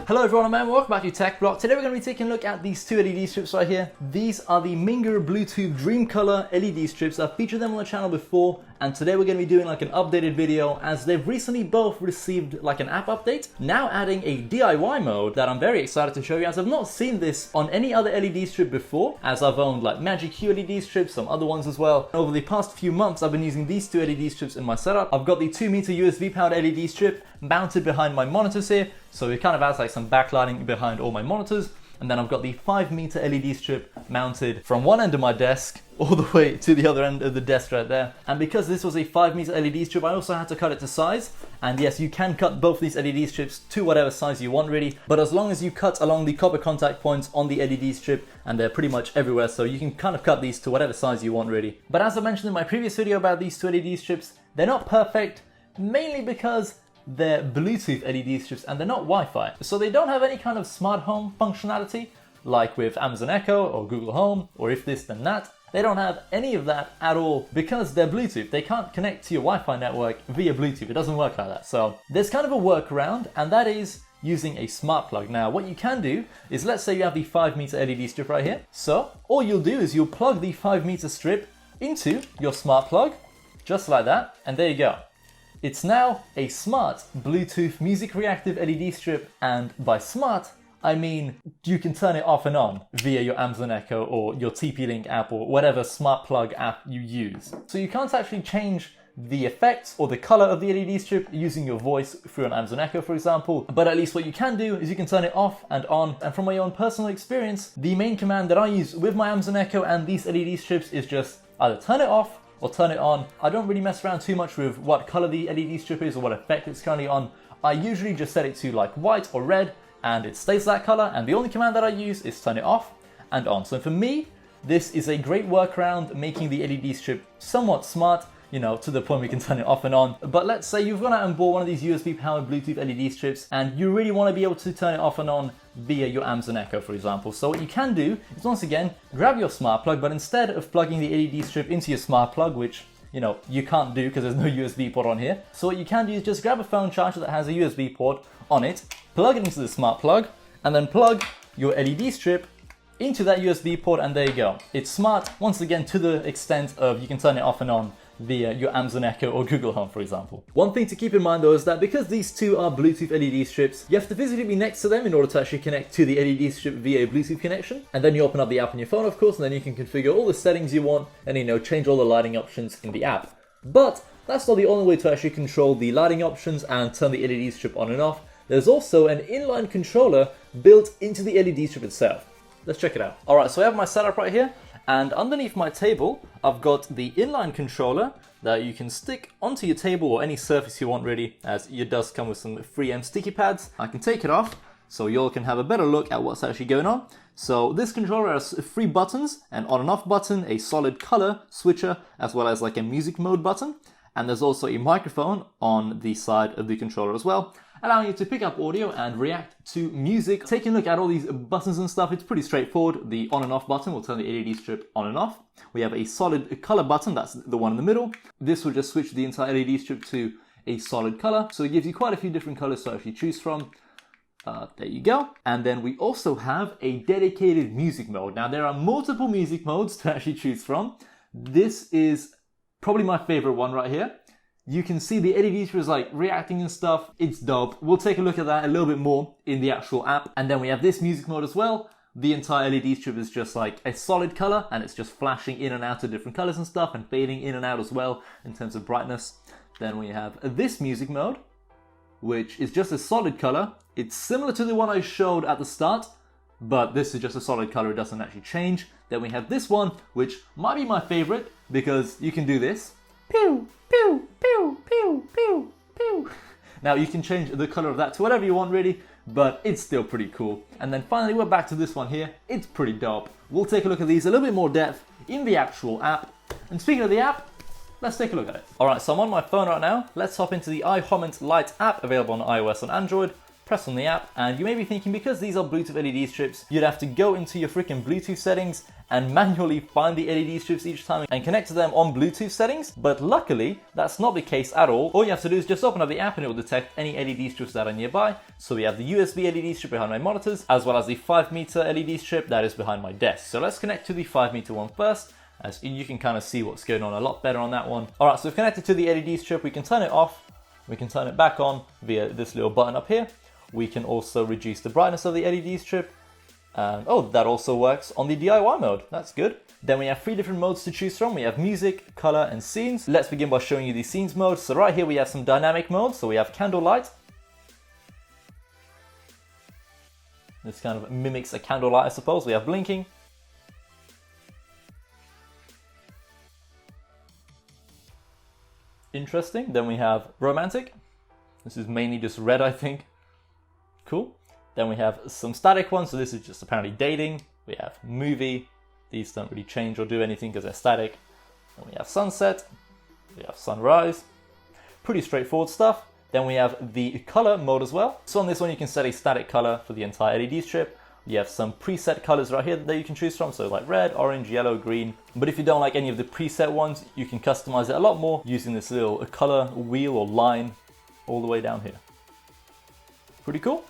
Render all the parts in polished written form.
Hello everyone, I'm Em, welcome back to Tech Block. Today we're going to be taking a look at these two LED strips right here. These are the Minger Bluetooth Dream Color LED strips. I've featured them on the channel before, and today we're going to be doing like an updated video as they've recently both received like an app update, now adding a DIY mode that I'm very excited to show you, as I've not seen this on any other LED strip before, as I've owned like Magic LED strips, some other ones as well. Over the past few months I've been using these two LED strips in my setup. I've got the 2-meter USB powered LED strip mounted behind my monitors here, so it kind of adds like some backlighting behind all my monitors. And then I've got the 5-meter LED strip mounted from one end of my desk all the way to the other end of the desk right there. And because this was a 5-meter LED strip, I also had to cut it to size. And yes, you can cut both these LED strips to whatever size you want really, but as long as you cut along the copper contact points on the LED strip, and they're pretty much everywhere, so you can kind of cut these to whatever size you want really. But as I mentioned in my previous video about these two LED strips, they're not perfect, mainly because they're Bluetooth LED strips and they're not Wi-Fi. So they don't have any kind of smart home functionality like with Amazon Echo or Google Home or if this then that. They don't have any of that at all because they're Bluetooth. They can't connect to your Wi-Fi network via Bluetooth. It doesn't work like that. So there's kind of a workaround, and that is using a smart plug. Now what you can do is, let's say you have the 5-meter LED strip right here. So all you'll do is you'll plug the 5-meter strip into your smart plug, just like that, and there you go. It's now a smart Bluetooth music reactive LED strip, and by smart, I mean you can turn it off and on via your Amazon Echo or your TP-Link app or whatever smart plug app you use. So you can't actually change the effects or the color of the LED strip using your voice through an Amazon Echo, for example, but at least what you can do is you can turn it off and on. And from my own personal experience, the main command that I use with my Amazon Echo and these LED strips is just either turn it off or turn it on. I don't really mess around too much with what color the LED strip is or what effect it's currently on. I usually just set it to like white or red and it stays that color, and the only command that I use is turn it off and on. So for me, this is a great workaround, making the LED strip somewhat smart, you know, to the point we can turn it off and on. But let's say you've gone out and bought one of these USB powered Bluetooth LED strips and you really want to be able to turn it off and on via your Amazon Echo, for example. So what you can do is, once again, grab your smart plug, but instead of plugging the LED strip into your smart plug, which, you know, you can't do because there's no USB port on here. So what you can do is just grab a phone charger that has a USB port on it, plug it into the smart plug, and then plug your LED strip into that USB port, and there you go. It's smart, once again, to the extent of you can turn it off and on via your Amazon Echo or Google Home, for example. One thing to keep in mind though is that because these two are Bluetooth LED strips, you have to physically be next to them in order to actually connect to the LED strip via a Bluetooth connection. And then you open up the app on your phone, of course, and then you can configure all the settings you want and, you know, change all the lighting options in the app. But that's not the only way to actually control the lighting options and turn the LED strip on and off. There's also an inline controller built into the LED strip itself. Let's check it out. Alright, so I have my setup right here, and underneath my table, I've got the inline controller that you can stick onto your table or any surface you want really, as it does come with some 3M sticky pads. I can take it off so you all can have a better look at what's actually going on. So this controller has 3 buttons, an on and off button, a solid color switcher, as well as like a music mode button. And there's also a microphone on the side of the controller as well, allowing you to pick up audio and react to music. Taking a look at all these buttons and stuff, it's pretty straightforward. The on and off button will turn the LED strip on and off. We have a solid color button, that's the one in the middle. This will just switch the entire LED strip to a solid color. So it gives you quite a few different colors to actually choose from. There you go. And then we also have a dedicated music mode. Now there are multiple music modes to actually choose from. This is probably my favorite one right here. You can see the LED strip is like reacting and stuff. It's dope. We'll take a look at that a little bit more in the actual app. And then we have this music mode as well. The entire LED strip is just like a solid color, and it's just flashing in and out of different colors and stuff, and fading in and out as well in terms of brightness. Then we have this music mode, which is just a solid color. It's similar to the one I showed at the start, but this is just a solid color. It doesn't actually change. Then we have this one, which might be my favorite because you can do this. Pew, pew, pew, pew, pew, pew. Now you can change the color of that to whatever you want really, but it's still pretty cool. And then finally we're back to this one here. It's pretty dope. We'll take a look at these a little bit more depth in the actual app. And speaking of the app, let's take a look at it. Alright, so I'm on my phone right now. Let's hop into the iHoment Lite app, available on iOS and Android. press on the app, and you may be thinking because these are Bluetooth LED strips, you'd have to go into your freaking Bluetooth settings and manually find the LED strips each time and connect to them on Bluetooth settings, but luckily that's not the case at all. All you have to do is just open up the app and it will detect any LED strips that are nearby. So we have the USB LED strip behind my monitors, as well as the 5-meter LED strip that is behind my desk. So let's connect to the 5-meter one first, as you can kind of see what's going on a lot better on that one. Alright, so we've connected to the LED strip. We can turn it off, we can turn it back on via this little button up here. We can also reduce the brightness of the LED strip. And oh, that also works on the DIY mode. That's good. Then we have 3 different modes to choose from. We have music, color, and scenes. Let's begin by showing you the scenes mode. So right here we have some dynamic modes. So we have Candlelight. This kind of mimics a candlelight, I suppose. We have blinking. Interesting. Then we have romantic. This is mainly just red, I think. Cool. Then we have some static ones, so this is just apparently dating. We have movie. These don't really change or do anything because they're static. Then we have sunset. We have sunrise. Pretty straightforward stuff. Then we have the color mode as well. So on this one you can set a static color for the entire LED strip. You have some preset colors right here that you can choose from, so like red, orange, yellow, green. But if you don't like any of the preset ones, you can customize it a lot more using this little color wheel or line all the way down here. Pretty cool.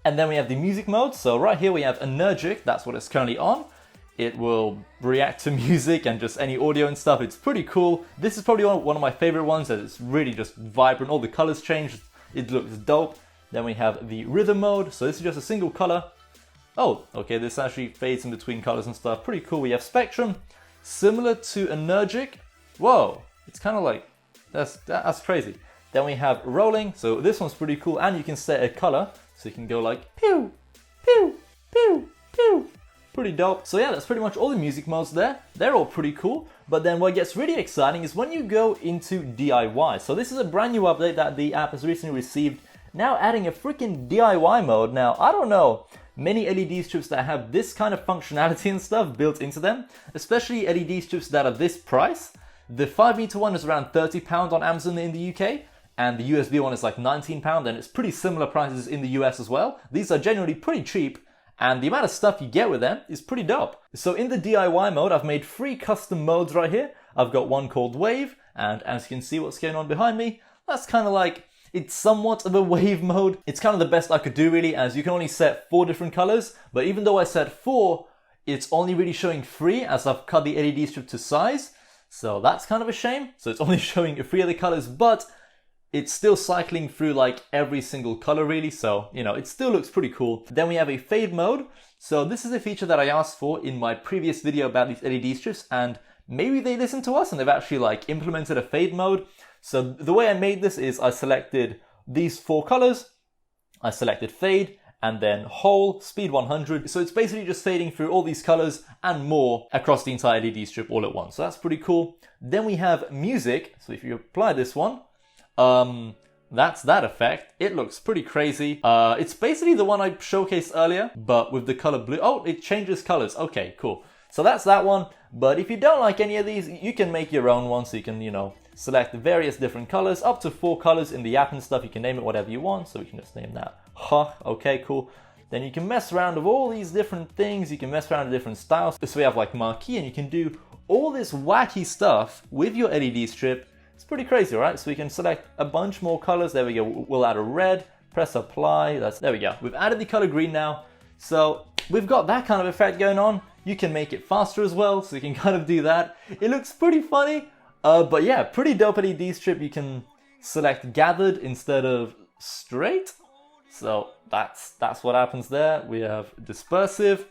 And then we have the music mode. So right here we have Energic, that's what it's currently on. It will react to music and just any audio and stuff. It's pretty cool. This is probably one of my favorite ones, as it's really just vibrant. All the colors change. It looks dope. Then we have the rhythm mode. So this is just a single color. Oh, okay, this actually fades in between colors and stuff. Pretty cool. We have spectrum, similar to Energic. Whoa, it's kind of like, that's crazy. Then we have rolling. So this one's pretty cool, and you can set a color. So you can go like pew, pew, pew, pew. Pretty dope. So yeah, that's pretty much all the music modes there. They're all pretty cool. But then what gets really exciting is when you go into DIY. So this is a brand new update that the app has recently received. Now adding a freaking DIY mode. Now, I don't know many LED strips that have this kind of functionality and stuff built into them, especially LED strips that are this price. The 5-meter one is around £30 on Amazon in the UK, and the USB one is like £19, and it's pretty similar prices in the US as well. These are generally pretty cheap, and the amount of stuff you get with them is pretty dope. So in the DIY mode, I've made 3 custom modes right here. I've got one called Wave, and as you can see what's going on behind me, that's kind of like, it's somewhat of a wave mode. It's kind of the best I could do really, as you can only set 4 different colors, but even though I set 4, it's only really showing 3 as I've cut the LED strip to size. So that's kind of a shame. So it's only showing 3 of the colors, but it's still cycling through like every single color really. So, you know, it still looks pretty cool. Then we have a fade mode. So this is a feature that I asked for in my previous video about these LED strips, and maybe they listened to us and they've actually like implemented a fade mode. So the way I made this is I selected these 4 colors, I selected fade, and then whole, speed 100. So it's basically just fading through all these colors and more across the entire LED strip all at once. So that's pretty cool. Then we have music. So if you apply this one, that's that effect. It looks pretty crazy. It's basically the one I showcased earlier, but with the color blue. Oh, it changes colors. Okay, cool. So that's that one. But if you don't like any of these, you can make your own one. So you can, you know, select various different colors, up to 4 colors in the app and stuff. You can name it whatever you want. So we can just name that. Okay, cool. Then you can mess around with all these different things. You can mess around with different styles. So we have like marquee, and you can do all this wacky stuff with your LED strip. It's pretty crazy, right? So we can select a bunch more colors. There we go. We'll add a red, press apply. There we go. We've added the color green now. So we've got that kind of effect going on. You can make it faster as well. So you can kind of do that. It looks pretty funny. But yeah, pretty dope LED strip. You can select gathered instead of straight. So that's what happens there. We have dispersive.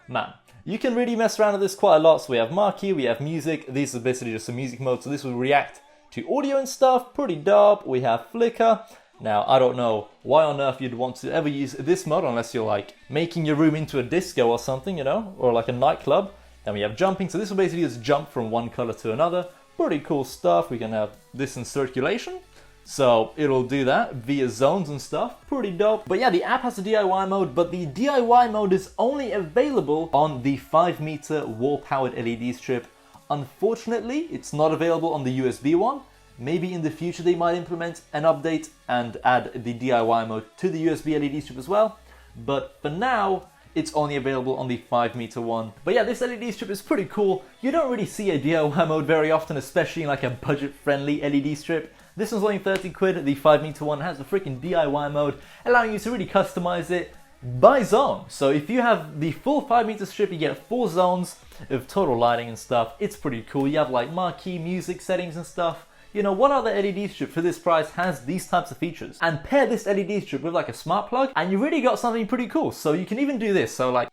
Man, you can really mess around with this quite a lot. So we have marquee, we have music. These are basically just a music mode. So this will react to audio and stuff. Pretty dope. We have flicker. Now, I don't know why on earth you'd want to ever use this mode unless you're like making your room into a disco or something, you know, or like a nightclub. Then we have jumping. So this will basically just jump from one color to another. Pretty cool stuff. We can have this in circulation. So it'll do that via zones and stuff, pretty dope. But yeah, the app has a DIY mode, but the DIY mode is only available on the 5-meter wall-powered LED strip. Unfortunately, it's not available on the USB one. Maybe in the future they might implement an update and add the DIY mode to the USB LED strip as well. But for now, it's only available on the 5-meter one. But yeah, this LED strip is pretty cool. You don't really see a DIY mode very often, especially in like a budget-friendly LED strip. This one's only 30 quid, the 5-meter one has a freaking DIY mode, allowing you to really customize it by zone. So if you have the full 5-meter strip, you get 4 zones of total lighting and stuff. It's pretty cool. You have like marquee music settings and stuff. You know, what other LED strip for this price has these types of features? And pair this LED strip with like a smart plug and you really got something pretty cool. So you can even do this. So like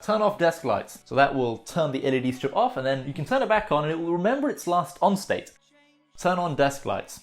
turn off desk lights. So that will turn the LED strip off and then you can turn it back on and it will remember its last on state. Turn on desk lights.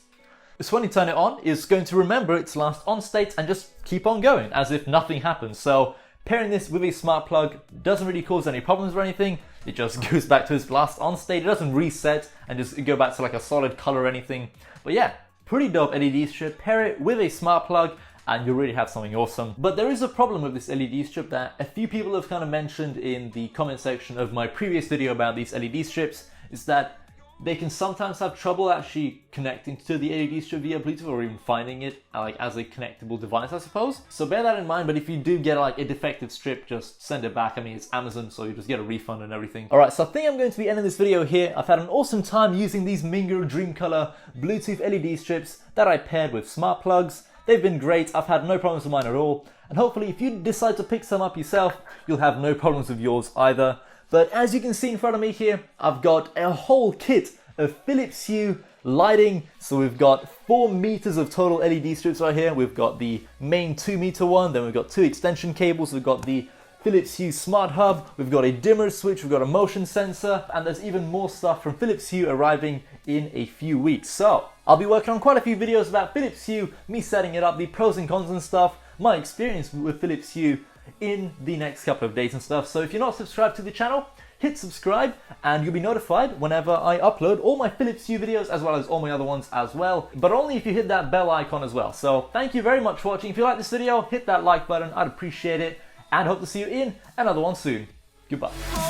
So when you turn it on, it's going to remember its last on state and just keep on going as if nothing happens. So pairing this with a smart plug doesn't really cause any problems or anything. It just goes back to its last on state. It doesn't reset and just go back to like a solid color or anything. But yeah, pretty dope LED strip. Pair it with a smart plug and you'll really have something awesome. But there is a problem with this LED strip that a few people have kind of mentioned in the comment section of my previous video about these LED strips, is that they can sometimes have trouble actually connecting to the LED strip via Bluetooth or even finding it like as a connectable device, I suppose. So bear that in mind, but if you do get like a defective strip, just send it back. I mean, it's Amazon, so you just get a refund and everything. Alright, so I think I'm going to be ending this video here. I've had an awesome time using these Mingo Dreamcolor Bluetooth LED strips that I paired with smart plugs. They've been great. I've had no problems with mine at all. And hopefully if you decide to pick some up yourself, you'll have no problems with yours either. But as you can see in front of me here, I've got a whole kit of Philips Hue lighting. So we've got 4 meters of total LED strips right here. We've got the main 2-meter one, then we've got 2 extension cables, we've got the Philips Hue Smart Hub, we've got a dimmer switch, we've got a motion sensor, and there's even more stuff from Philips Hue arriving in a few weeks. So I'll be working on quite a few videos about Philips Hue, me setting it up, the pros and cons and stuff, my experience with Philips Hue in the next couple of days and stuff. So if you're not subscribed to the channel, hit subscribe and you'll be notified whenever I upload all my Philips Hue videos as well as all my other ones as well, but only if you hit that bell icon as well. So thank you very much for watching. If you like this video, hit that like button, I'd appreciate it, and hope to see you in another one soon. Goodbye.